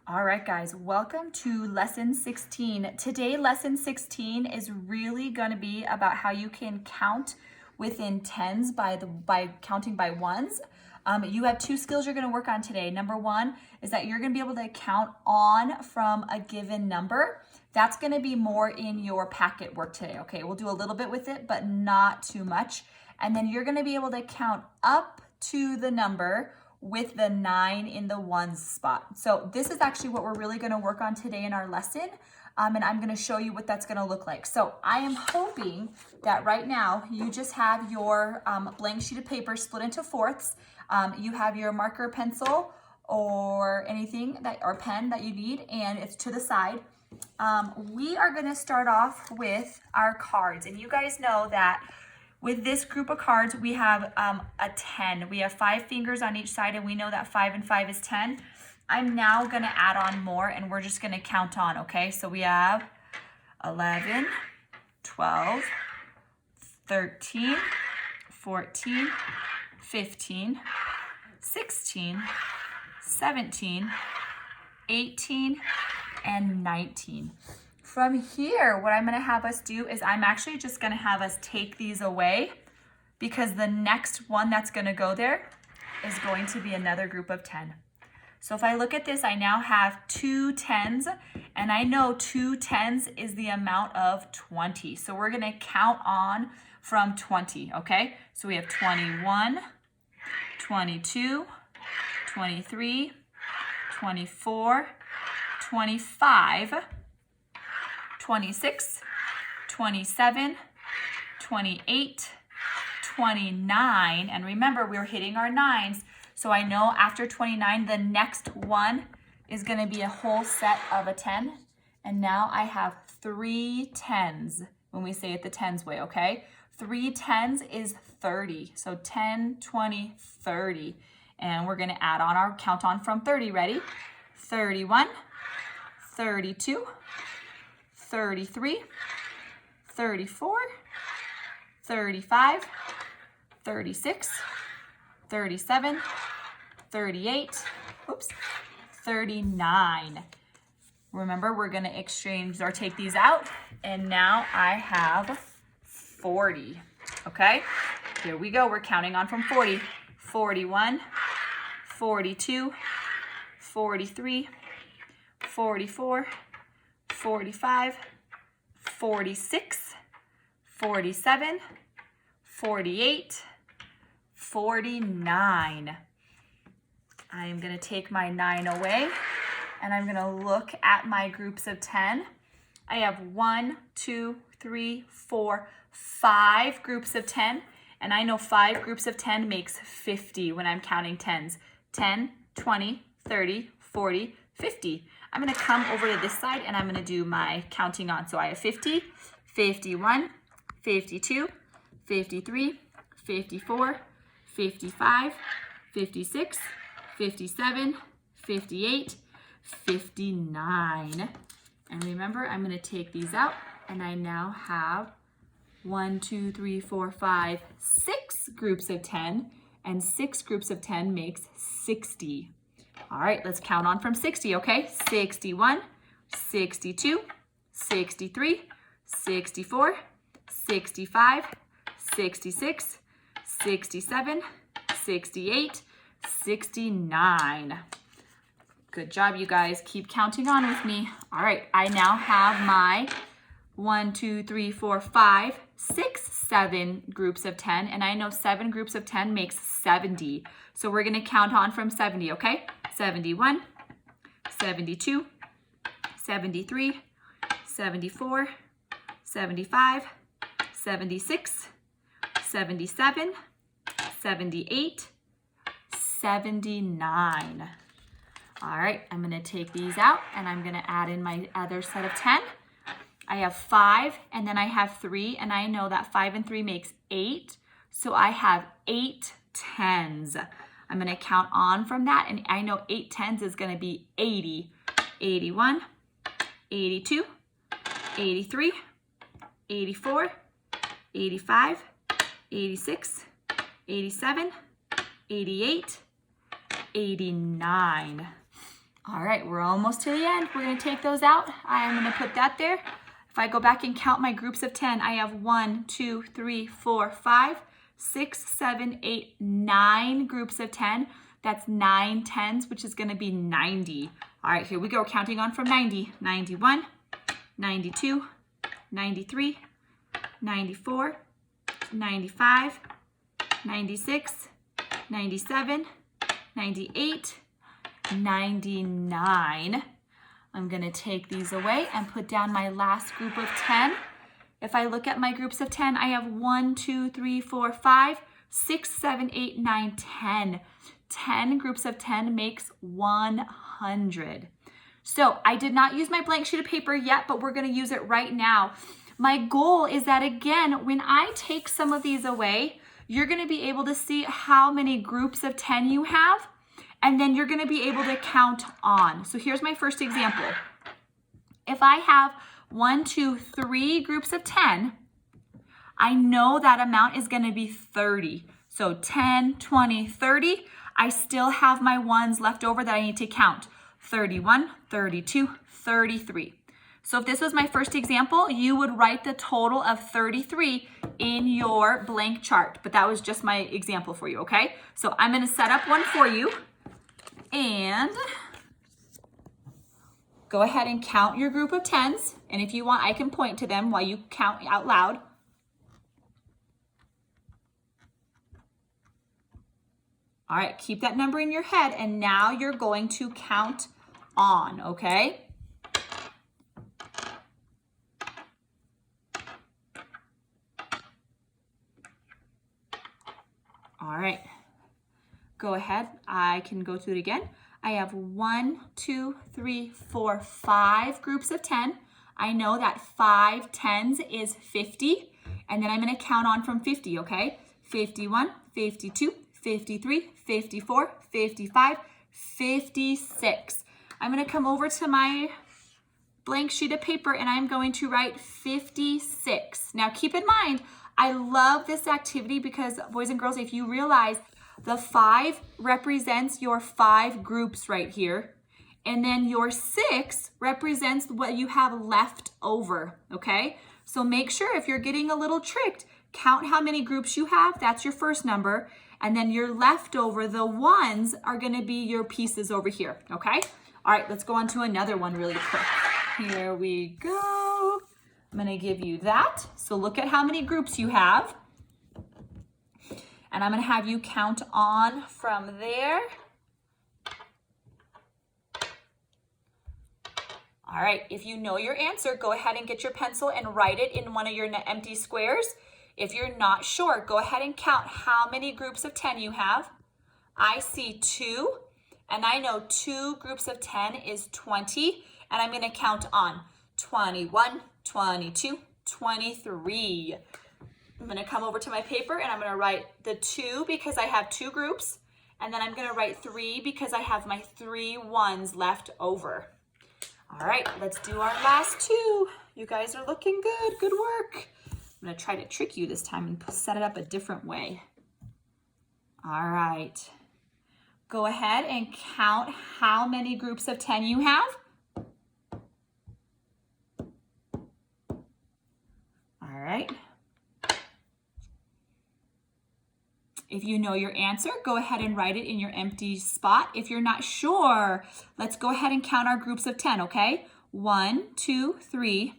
All right, guys, welcome to lesson 16. Today, lesson 16 is really going to be about how you can count within tens by counting by ones. You have two skills you're going to work on today. Number one is that you're going to be able to count on from a given number. That's going to be more in your packet work today. Okay, we'll do a little bit with it, but not too much. And then you're going to be able to count up to the number with the 9 in the ones spot. So this is actually what we're really going to work on today in our lesson. And I'm going to show you what that's going to look like. So I am hoping that right now you just have your blank sheet of paper split into fourths. You have your marker, pencil, or anything or pen that you need, and it's to the side. We are going to start off with our cards, and you guys know that with this group of cards, we have a 10. We have 5 fingers on each side, and we know that 5 and 5 is 10. I'm now going to add on more, and we're just going to count on, okay? So we have 11, 12, 13, 14, 15, 16, 17, 18, and 19. From here, what I'm going to have us do is I'm actually just going to have us take these away, because the next one that's going to go there is going to be another group of 10. So if I look at this, I now have 2 10s, and I know 2 10s is the amount of 20. So we're going to count on from 20, okay? So we have 21, 22, 23, 24, 25, 26, 27, 28, 29, and remember we're hitting our 9s, so I know after 29 the next one is going to be a whole set of a 10, and now I have 3 10s when we say it the tens way, okay? 3 10s is 30, so 10, 20, 30, and we're going to add on our count on from 30. Ready? 31, 32, 33, 34, 35, 36, 37, 38, 39. Remember, we're going to exchange or take these out, and now I have 40. Okay, here we go. We're counting on from 40. 41, 42, 43, 44, 45, 46, 47, 48, 49. I am going to take my 9 away, and I'm going to look at my groups of 10. I have 1, 2, 3, 4, 5 groups of 10, and I know 5 groups of 10 makes 50 when I'm counting 10s. 10, 20, 30, 40, 50. I'm going to come over to this side, and I'm going to do my counting on. So I have 50, 51, 52, 53, 54, 55, 56, 57, 58, 59. And remember, I'm going to take these out, and I now have 1, 2, 3, 4, 5, 6 groups of 10, and 6 groups of 10 makes 60. All right, let's count on from 60, okay? 61, 62, 63, 64, 65, 66, 67, 68, 69. Good job, you guys. Keep counting on with me. All right, I now have my 1, 2, 3, 4, 5, 6, 7 groups of 10, and I know 7 groups of 10 makes 70. So we're going to count on from 70, okay? 71, 72, 73, 74, 75, 76, 77, 78, 79. All right, I'm going to take these out, and I'm going to add in my other set of 10. I have 5, and then I have 3, and I know that 5 and 3 makes 8, so I have 8 10s. I'm going to count on from that, and I know 8 10s is going to be 80, 81, 82, 83, 84, 85, 86, 87, 88, 89. All right, we're almost to the end. We're gonna take those out. I'm gonna put that there. If I go back and count my groups of 10, I have 1, 2, 3, 4, 5, 6, 7, 8, 9 groups of 10. That's 9 tens, which is gonna be 90. All right, here we go, counting on from 90. 91, 92, 93, 94, 95, 96, 97, 98, 99. I'm gonna take these away and put down my last group of 10. If I look at my groups of 10, I have 1, 2, 3, 4, 5, 6, 7, 8, 9, 10. 10 groups of 10 makes 100. So I did not use my blank sheet of paper yet, but we're gonna use it right now. My goal is that, again, when I take some of these away, you're gonna be able to see how many groups of 10 you have, and then you're gonna be able to count on. So here's my first example. If I have 1, 2, 3 groups of 10, I know that amount is gonna be 30. So 10, 20, 30, I still have my ones left over that I need to count. 31, 32, 33. So if this was my first example, you would write the total of 33 in your blank chart, but that was just my example for you, okay? So I'm gonna set up one for you and go ahead and count your group of 10s. And if you want, I can point to them while you count out loud. All right, keep that number in your head, and now you're going to count on, okay? All right, go ahead. I can go through it again. I have 1, 2, 3, 4, 5 groups of 10. I know that 5 tens is 50, and then I'm gonna count on from 50, okay? 51, 52, 53, 54, 55, 56. I'm gonna come over to my blank sheet of paper and I'm going to write 56. Now keep in mind, I love this activity because, boys and girls, if you realize the 5 represents your 5 groups right here, and then your 6 represents what you have left over, okay? So make sure if you're getting a little tricked, count how many groups you have, that's your first number, and then your leftover, the ones, are gonna be your pieces over here, okay? All right, let's go on to another one really quick. Here we go. I'm gonna give you that. So look at how many groups you have. And I'm gonna have you count on from there. All right, if you know your answer, go ahead and get your pencil and write it in one of your empty squares. If you're not sure, go ahead and count how many groups of 10 you have. I see 2, and I know 2 groups of 10 is 20, and I'm gonna count on 21, 22, 23. I'm gonna come over to my paper and I'm gonna write the 2 because I have 2 groups, and then I'm gonna write 3 because I have my 3 ones left over. All right, let's do our last 2. You guys are looking good, good work. I'm gonna try to trick you this time and set it up a different way. All right, go ahead and count how many groups of 10 you have. All right. If you know your answer, go ahead and write it in your empty spot. If you're not sure, let's go ahead and count our groups of 10, okay? 1, 2, 3,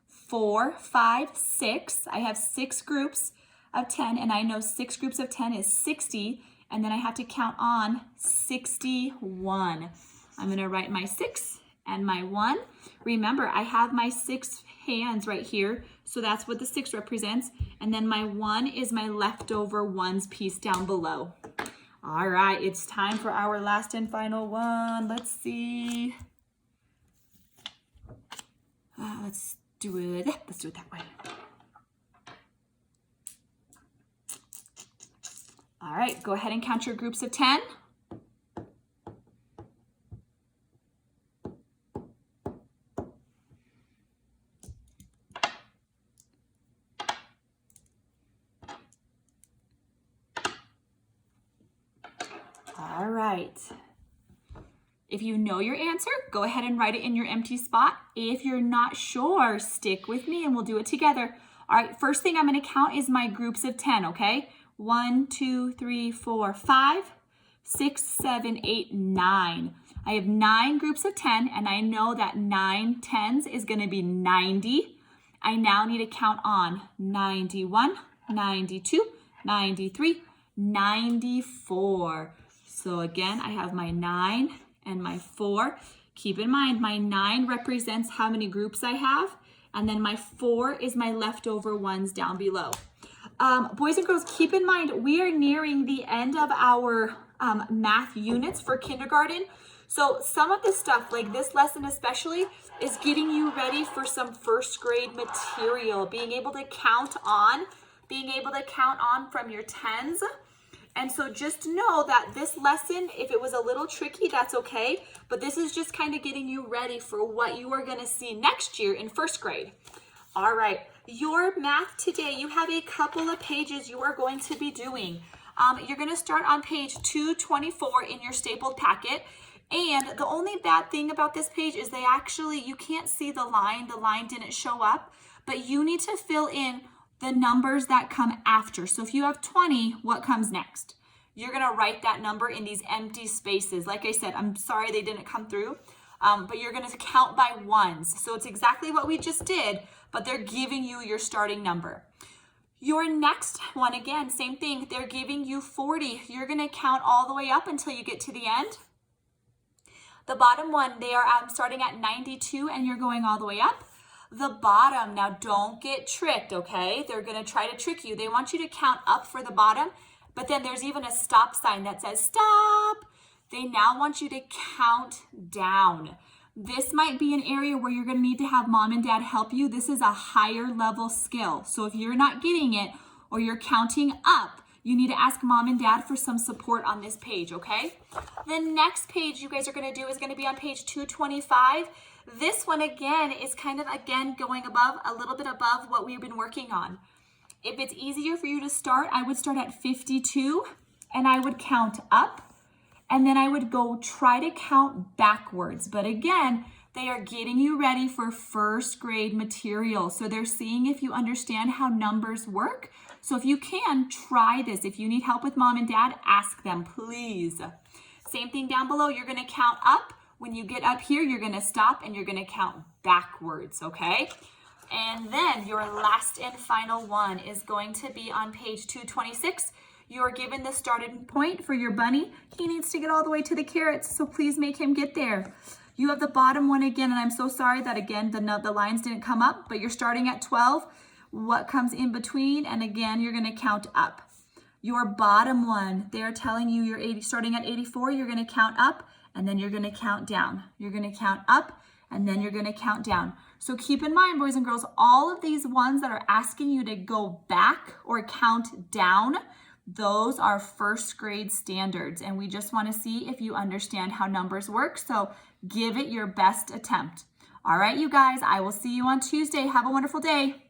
4, 5, 6. I have 6 groups of 10, and I know 6 groups of 10 is 60, and then I have to count on 61. I'm gonna write my 6 and my 1. Remember, I have my 6 hands right here, so that's what the 6 represents, and then my 1 is my leftover ones piece down below. All right, it's time for our last and final one. Let's see. Let's do it that way. All right, go ahead and count your groups of 10. All right. If you know your answer, go ahead and write it in your empty spot. If you're not sure, stick with me and we'll do it together. All right, first thing I'm gonna count is my groups of 10, okay? 1, 2, 3, 4, 5, 6, 7, 8, 9. I have 9 groups of 10, and I know that 9 tens is gonna be 90. I now need to count on 91, 92, 93, 94. So again, I have my 9 and my 4. Keep in mind, my 9 represents how many groups I have, and then my 4 is my leftover ones down below. Boys and girls, keep in mind, we are nearing the end of our math units for kindergarten. So some of this stuff, like this lesson especially, is getting you ready for some first grade material, being able to count on from your tens. And so just know that this lesson, if it was a little tricky, that's okay. But this is just kind of getting you ready for what you are going to see next year in first grade. All right, your math today, you have a couple of pages you are going to be doing. You're going to start on page 224 in your stapled packet. And the only bad thing about this page is you can't see the line didn't show up, but you need to fill in the numbers that come after. So if you have 20, what comes next? You're gonna write that number in these empty spaces. Like I said, I'm sorry they didn't come through, but you're gonna count by ones. So it's exactly what we just did, but they're giving you your starting number. Your next one, again, same thing, they're giving you 40. You're gonna count all the way up until you get to the end. The bottom one, they are starting at 92 and you're going all the way up. The bottom, now don't get tricked, okay? They're gonna try to trick you. They want you to count up for the bottom, but then there's even a stop sign that says stop. They now want you to count down. This might be an area where you're gonna need to have mom and dad help you. This is a higher level skill. So if you're not getting it or you're counting up, you need to ask mom and dad for some support on this page, okay? The next page you guys are gonna do is gonna be on page 225. This one again is kind of going a little bit above what we've been working on. If it's easier for you to start, I would start at 52 and I would count up and then I would go try to count backwards. But again, they are getting you ready for first grade material. So they're seeing if you understand how numbers work. So if you can, try this. If you need help with mom and dad, ask them, please. Same thing down below, you're gonna count up. When you get up here, you're gonna stop and you're gonna count backwards, okay? And then your last and final one is going to be on page 226. You're given the starting point for your bunny. He needs to get all the way to the carrots, so please make him get there. You have the bottom one again, and I'm so sorry that again, the lines didn't come up, but you're starting at 12. What comes in between? And again, you're gonna count up. Your bottom one, they're telling you you're starting at 84, you're gonna count up, and then you're gonna count down. You're gonna count up, and then you're gonna count down. So keep in mind, boys and girls, all of these ones that are asking you to go back or count down, those are first grade standards. And we just wanna see if you understand how numbers work. So give it your best attempt. All right, you guys, I will see you on Tuesday. Have a wonderful day.